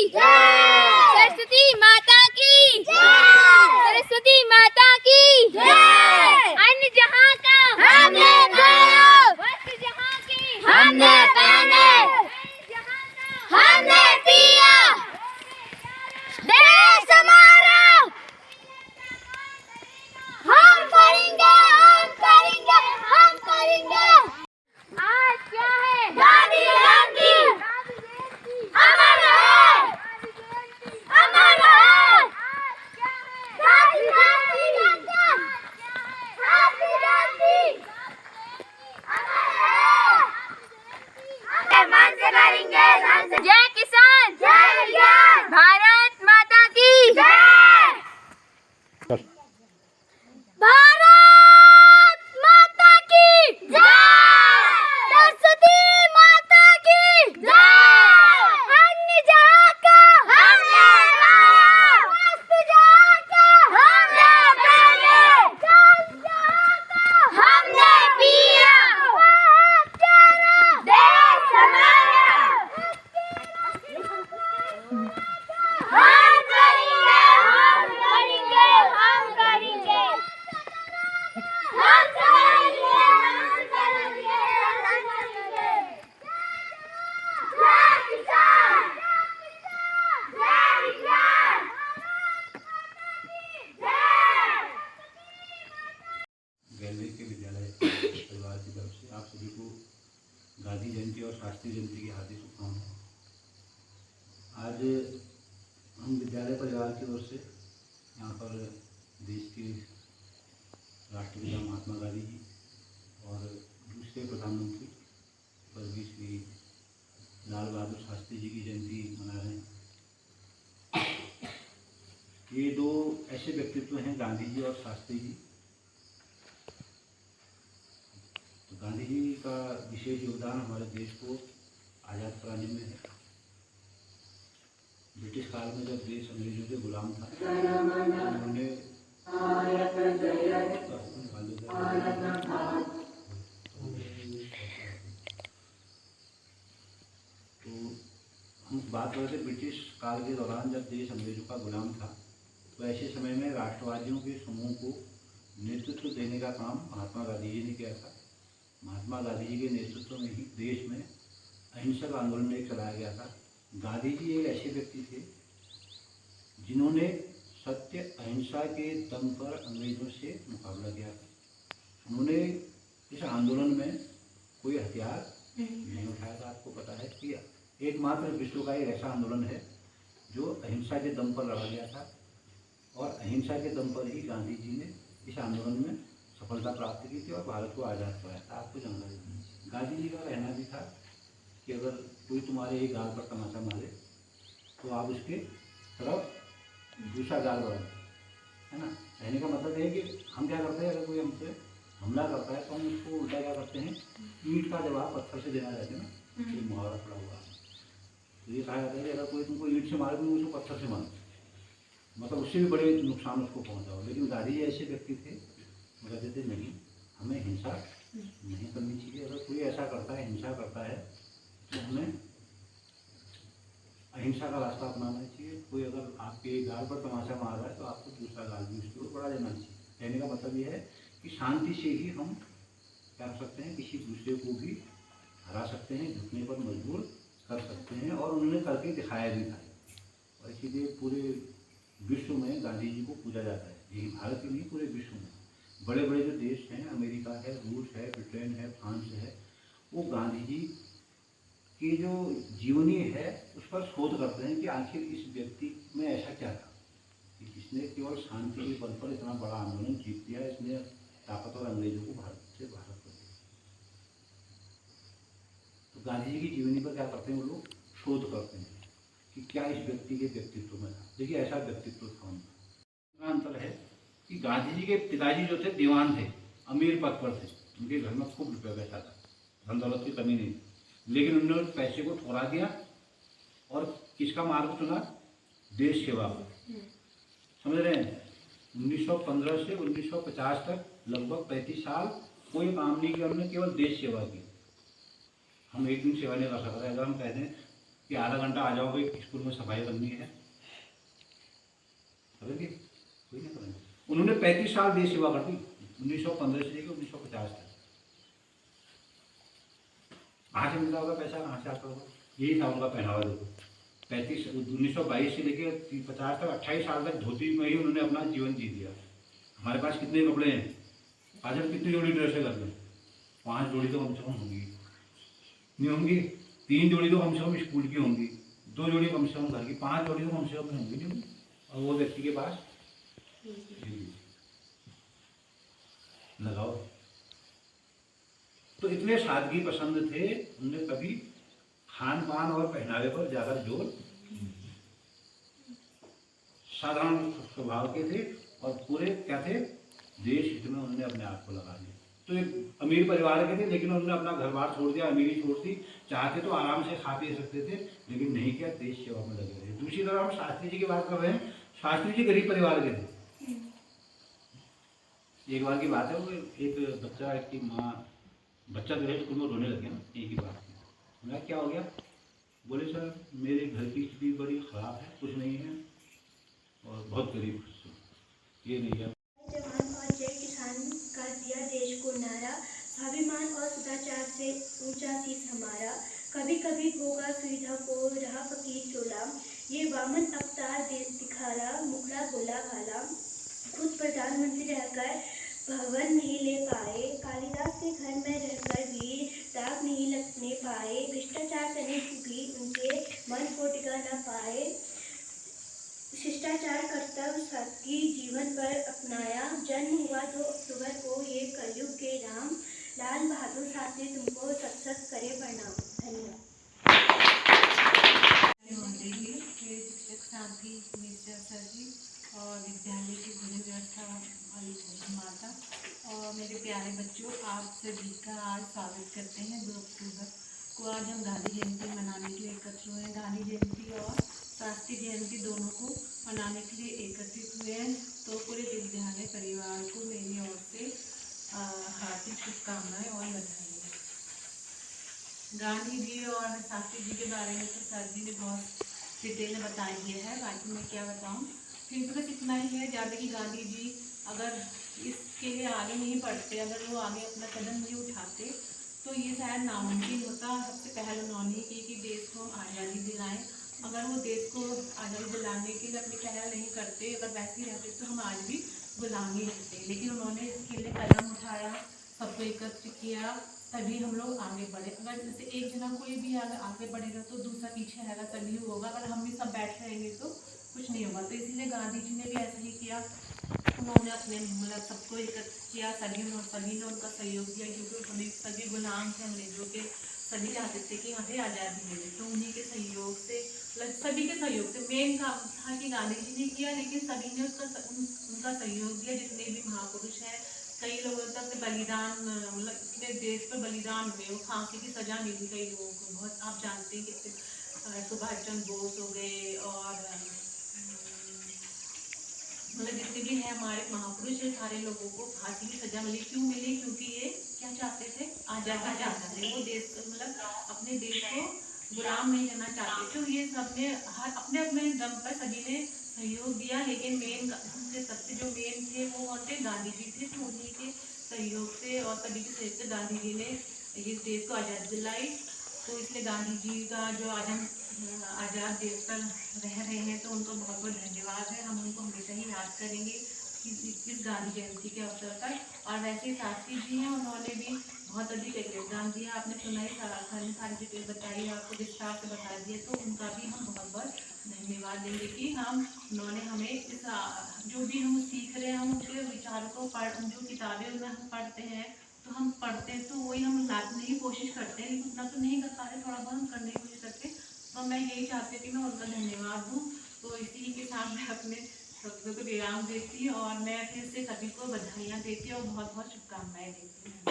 सरस्वती माता की सरस्वती माता की अन्य जहाँ का हमने खाया, वस्त्र जहाँ की हमने पहने, जहाँ का हमने पिया, देश हमारा हम करेंगे, हम करेंगे, हम करेंगे। आज क्या है? गांधी जयंती अमर रहे, अमर रहे। गांधी जयंती, गांधी जयंती अमर रहे, हम मन से करेंगे। जय किसान, जय विज्ञान, भारत माता की जय। भारत माता की जय, सरस्वती माता की जय। अन्य जहाँ का हमने खाया, वस्त्र जहाँ का हमने पहने, जल जहाँ का हमने पिया, वह तेरा देश हमारा। हम करेंगे, हम करेंगे, हम करेंगे, हम करेंगे, हम करेंगे, हम करेंगे। जय किसान, जय विज्ञान, जय। गैलरी के विद्यालय परिवार की तरफ से आप सभी को गांधी जयंती और शास्त्री जयंती की हार्दिक शुभकामनाएं। आज हम विद्यालय परिवार की ओर से यहाँ पर देश के राष्ट्रपिता महात्मा गांधी जी और दूसरे प्रधानमंत्री स्वर्गीय श्री लाल बहादुर शास्त्री जी की जयंती मना रहे हैं। ये दो ऐसे व्यक्तित्व हैं, गांधी जी और शास्त्री जी। तो गांधी जी का विशेष योगदान हमारे देश को आज़ाद कराने में है। ब्रिटिश काल में जब देश अंग्रेजों के गुलाम था, उन्होंने तो हम बात करते ब्रिटिश काल के दौरान जब देश अंग्रेजों का गुलाम था, तो ऐसे समय में राष्ट्रवादियों के समूह को नेतृत्व देने का काम महात्मा गांधी जी ने किया था। महात्मा गांधी जी के नेतृत्व में ही देश में अहिंसक आंदोलन एक चलाया गया था। गांधी जी एक ऐसे व्यक्ति थे जिन्होंने सत्य अहिंसा के दम पर अंग्रेजों से मुकाबला किया था। उन्होंने इस आंदोलन में कोई हथियार नहीं उठाया था। आपको पता है कि एकमात्र विश्व का एक ऐसा आंदोलन है जो अहिंसा के दम पर लड़ा गया था, और अहिंसा के दम पर ही गांधी जी ने इस आंदोलन में सफलता प्राप्त की थी और भारत को आज़ाद कराया था। आपको जानकारी नहीं। गांधी जी का कहना भी था कि अगर कोई तुम्हारे एक गाल पर तमाचा मारे तो आप उसके तरफ दूसरा गाल बढ़ाओ, है ना। कहने का मतलब है कि हम क्या करते हैं, अगर कोई हमसे हमला करता है तो हम उसको उल्टा क्या करते हैं, ईंट का जवाब पत्थर से देना चाहते हैं ना। ये मुहावरा पड़ा हुआ है। तो ये कहा जाता है कि अगर कोई तुमको ईंट से मारे तो उसको पत्थर से मारो, मतलब उससे भी बड़े नुकसान उसको पहुँचाओ। लेकिन गांधी जी ऐसे व्यक्ति थे, वो कहते थे नहीं, हमें हिंसा नहीं करनी चाहिए। अगर कोई ऐसा करता है, हिंसा करता है, तो हमें अहिंसा का रास्ता अपनाना चाहिए। कोई अगर आपके गाल पर तमाचा मार रहा है तो आपको दूसरा गाल भी उसके ऊपर बढ़ा देना चाहिए। कहने का मतलब ये है कि शांति से ही हम क्या कर सकते हैं, किसी दूसरे को भी हरा सकते हैं, झुकने पर मजबूर कर सकते हैं, और उन्होंने करके दिखाया भी था। और इसीलिए पूरे विश्व में गांधी जी को पूजा जाता है। यही भारत ही नहीं, पूरे विश्व में बड़े बड़े जो देश हैं, अमेरिका है, रूस है, ब्रिटेन है, फ्रांस है, वो गांधी जी की जो जीवनी है उस पर शोध करते हैं कि आखिर इस व्यक्ति में ऐसा क्या था कि इसने केवल शांति के बल पर इतना बड़ा आंदोलन जीत दिया, इसने ताकतवर अंग्रेजों को भारत से बाहर कर दिया। तो गांधी जी की जीवनी पर क्या करते हैं, वो लोग शोध करते हैं कि क्या इस व्यक्ति के व्यक्तित्व में था। देखिए ऐसा व्यक्तित्व था उनका। अंतर है कि गांधी जी के पिताजी जो थे दीवान थे, अमीर पद पर थे, उनके घर में खूब रुपया पैसा था, धन दौलत की कमी नहीं, लेकिन उन्होंने पैसे को ठुकरा दिया और किसका मार्ग चुना, देश सेवा का। समझ रहे हैं। 1915 से 1950 तक लगभग 35 साल कोई काम नहीं किया उन्होंने, केवल देश सेवा की। हम एक दिन सेवा नहीं कर सकते। अगर हम कह दें कि आधा घंटा आ जाओगे, स्कूल में सफाई करनी है, करेंगे? कोई नहीं करेंगे। उन्होंने 35 साल देश सेवा कर दी, 1915 से लेकर 1950 तक। कहाँ से मिलता होगा पैसा, कहाँ से आता होगा? यही था उनका पहनावा। देखो 1922 से लेकर 50 तक 28 साल तक धोती में ही उन्होंने अपना जीवन जी दिया। हमारे पास कितने कपड़े हैं आज, हम कितनी जोड़ी ड्रेसें करते हैं? 5 जोड़ी तो कम से कम होंगी, नहीं होंगी? 3 जोड़ी तो कम से कम स्कूल की होंगी, 2 जोड़ी कम से कम घर की, 5 जोड़ी तो कम से कम होंगी, नहीं? और वो व्यक्ति के पास लगाओ। तो इतने सादगी पसंद थे, उन्होंने कभी खान पान और पहनावे पर ज्यादा जोर, साधारण स्वभाव के थे और पूरे क्या थे, देश हित में उन्होंने अपने आप को लगा दिया। तो एक अमीर परिवार के थे, लेकिन उन्होंने अपना घर बार छोड़ दिया, अमीरी छोड़ दी। चाहते तो आराम से खा पी सकते थे, लेकिन नहीं किया, देश सेवा में लगे रहे। दूसरी तरफ हम शास्त्री जी की बात कर रहे हैं। शास्त्री जी गरीब परिवार के थे। एक बार की बात है, वो एक बच्चा की माँ, बच्चा जो है स्कूल में रोने लगे ना, एक ही बात की। मैं क्या हो गया? बोले सर मेरे घर की स्थिति बड़ी ख़राब है, कुछ नहीं है और बहुत गरीब, ये नहीं है। जवान और जय किसान का दिया देश को नारा, स्वाभिमान और सदाचार से ऊंचा शीश हमारा। कभी कभी भोगा सुविधा को रहा फकीर चोला, ये वामन अवतार दिखारा, मुखड़ा गोला भाला। खुद प्रधानमंत्री रहकर भवन नहीं ले पाए, कालिदास के घर में रहकर भी दाग नहीं लगने पाए। भ्रष्टाचार करने भी उनके मन को टिका न पाए। शिष्टाचार कर्तव्य सादगी जीवन पर अपनाया। जन्म हुआ 2 अक्टूबर को ये कलयुग के राम, लाल बहादुर शास्त्री तुमको सत सत करे प्रणाम। धन्यवाद। मेरे शिक्षक साथी मिस्टर सर जी और विद्यालय की पूरी व्यवस्था वाली माता और मेरे प्यारे बच्चों, आप सभी का आज स्वागत करते हैं। 2 अक्टूबर को आज हम गांधी जयंती मनाने के लिए एकत्र हुए हैं। गांधी जयंती और शास्त्री जयंती दोनों को मनाने के लिए एकत्रित हुए हैं। तो पूरे विद्यालय परिवार को मेरी ओर से हार्दिक शुभकामनाएं और बधाई। गांधी जी और शास्त्री जी के बारे में तो सर जी ने बहुत डिटेल में बता दिया है, बाकी मैं क्या बताऊं। फिर बस इतना ही है, ज़्यादा कि गांधी जी अगर इसके लिए आगे नहीं बढ़ते, अगर वो आगे अपना कदम नहीं उठाते तो ये शायद नामुमकिन होता। सबसे पहले उन्होंने की कि देश को आज़ादी दिलाएं। अगर वो देश को आज़ादी दिलाने के लिए अपनी पहल नहीं करते, अगर वैसे ही रहते तो हम आज भी गुलामी रहते। लेकिन उन्होंने इसके लिए कदम उठाया, सबको एकत्र किया, तभी हम लोग आगे बढ़े। अगर जैसे एक जना कोई भी अगर आगे बढ़ेगा तो दूसरा पीछे रहेगा, तभी होगा। अगर हम भी सब बैठे रहेंगे तो कुछ नहीं होगा। तो इसीलिए गांधी जी ने भी ऐसा ही किया, उन्होंने अपने मतलब सबको एकत्र किया, सभी ने उनका सहयोग दिया, क्योंकि हमें सभी गुलाम थे अंग्रेजों के। सभी चाहते थे कि हमें आज़ादी मिले, तो उन्हीं के सहयोग से, मतलब सभी के सहयोग से। मेन काम था कि गांधी जी ने किया, लेकिन सभी ने उनका सहयोग दिया। जितने भी महापुरुष हैं, कई लोगों तक बलिदान, मतलब इतने देश पर बलिदान हुए, वो फांसी की सजा मिली कई लोगों को। बहुत आप जानते हैं कि सुभाष चंद्र बोस हो गए और मतलब जितने भी हैं हमारे महापुरुष हैं, सारे लोगों को फांसी की सजा मिली। क्यों मिली? क्योंकि ये क्या चाहते थे? आज़ादी चाहते थे। वो देश मतलब अपने देश को गुलाम नहीं करना चाहते थे। तो ये सबने हर अपने अपने दम पर सभी ने सहयोग दिया, लेकिन मेन सबसे जो मेन थे वो कौन थे? गांधी जी थे। तो उन्हीं के सहयोग से और सभी के सहयोग से गांधी जी ने इस देश को आज़ादी दिलाई। तो इसलिए गांधी जी का जो आज हम आज़ाद देश पर रह रहे हैं, तो उनको बहुत बहुत धन्यवाद है। हम उनको हमेशा ही याद करेंगे इस गांधी जयंती के अवसर पर। और वैसे ही शास्त्री जी हैं, उन्होंने भी बहुत अधिक योगदान दिया। आपने सुना ही, सारी डिटेल बताई, आपको विस्तार से बता दिए, तो उनका भी हम बहुत बहुत धन्यवाद देंगे कि उन्होंने हमें इस जो भी हम सीख रहे हैं, हम उनके विचारों को जो किताबें उनमें हम पढ़ते हैं, तो हम पढ़ते हैं तो वही हम लाने की कोशिश करते हैं, लेकिन उतना तो नहीं कर पा रहे, थोड़ा बहुत हम करने की कोशिश करते हैं। तो मैं यही चाहती हूँ कि मैं उनका धन्यवाद दूँ। तो इसी के साथ मैं अपने शब्दों को विराम देती हूँ और मैं फिर से सभी को बधाइयाँ देती हूँ और बहुत बहुत शुभकामनाएं देती हूँ।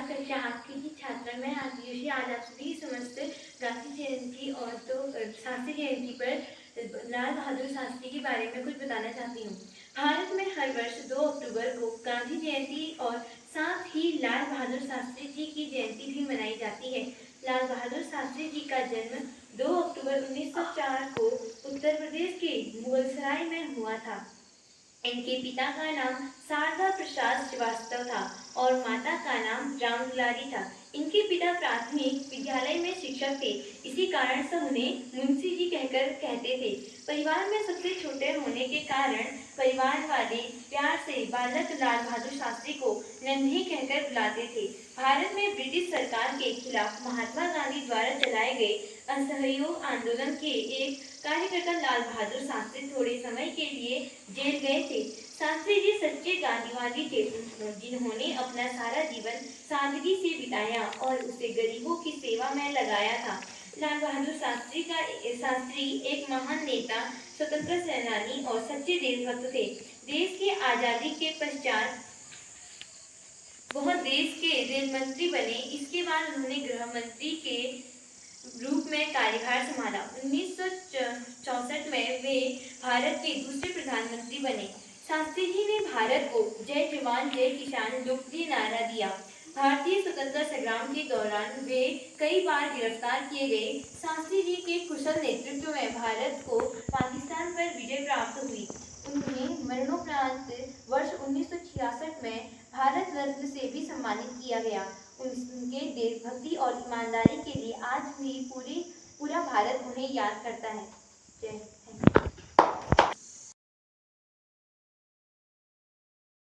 कक्षा 8 की छात्रा मैं आदियुषी। आज आप सभी समस्त गांधी जयंती और तो शास्त्री जयंती पर लाल बहादुर शास्त्री के बारे में कुछ बताना चाहती हूँ। भारत में हर वर्ष 2 अक्टूबर को गांधी जयंती और साथ ही लाल बहादुर शास्त्री जी की जयंती भी मनाई जाती है। लाल बहादुर शास्त्री जी का जन्म 2 अक्टूबर 1904 को उत्तर प्रदेश के मुगलसराय में हुआ था। इनके पिता का नाम शारदा प्रसाद श्रीवास्तव था और माता का नाम रामदुलारी था। इनके पिता प्राथमिक विद्यालय में शिक्षक थे, इसी कारण से उन्हें मुंशी जी कहकर कहते थे। परिवार में सबसे छोटे होने के कारण परिवार वाले प्यार से बालक लाल बहादुर शास्त्री को नन्हे कहकर बुलाते थे। भारत में ब्रिटिश सरकार के खिलाफ महात्मा गांधी द्वारा चलाए गए असहयोग आंदोलन के एक कार्यकर्ता लाल बहादुर शास्त्री थोड़े समय के लिए जेल गए थे। शास्त्री जी सच्चे गांधीवादी थे, जिन्होंने अपना सारा जीवन सादगी से बिताया और उसे गरीबों की सेवा में लगाया था। लाल बहादुर शास्त्री एक महान नेता, स्वतंत्रता सेनानी और सच्चे देशभक्त थे। देश की आजादी के पश्चात वह देश के रेल मंत्री बने। इसके बाद उन्होंने गृह मंत्री के रूप में कार्यभार संभाला। 1964 में वे भारत के दूसरे प्रधानमंत्री बने। शास्त्री जी ने भारत को जय जवान जय किसान लोकप्रिय नारा दिया। भारतीय स्वतंत्रता संग्राम के दौरान वे कई बार गिरफ्तार किए गए। शास्त्री जी के कुशल नेतृत्व में भारत को पाकिस्तान पर विजय प्राप्त हुई। उन्हें मरणोपरांत वर्ष 1966 में भारत रत्न से भी सम्मानित किया गया। उनके देशभक्ति और ईमानदारी के लिए आज भी पूरा भारत उन्हें याद करता है। जय हिंद।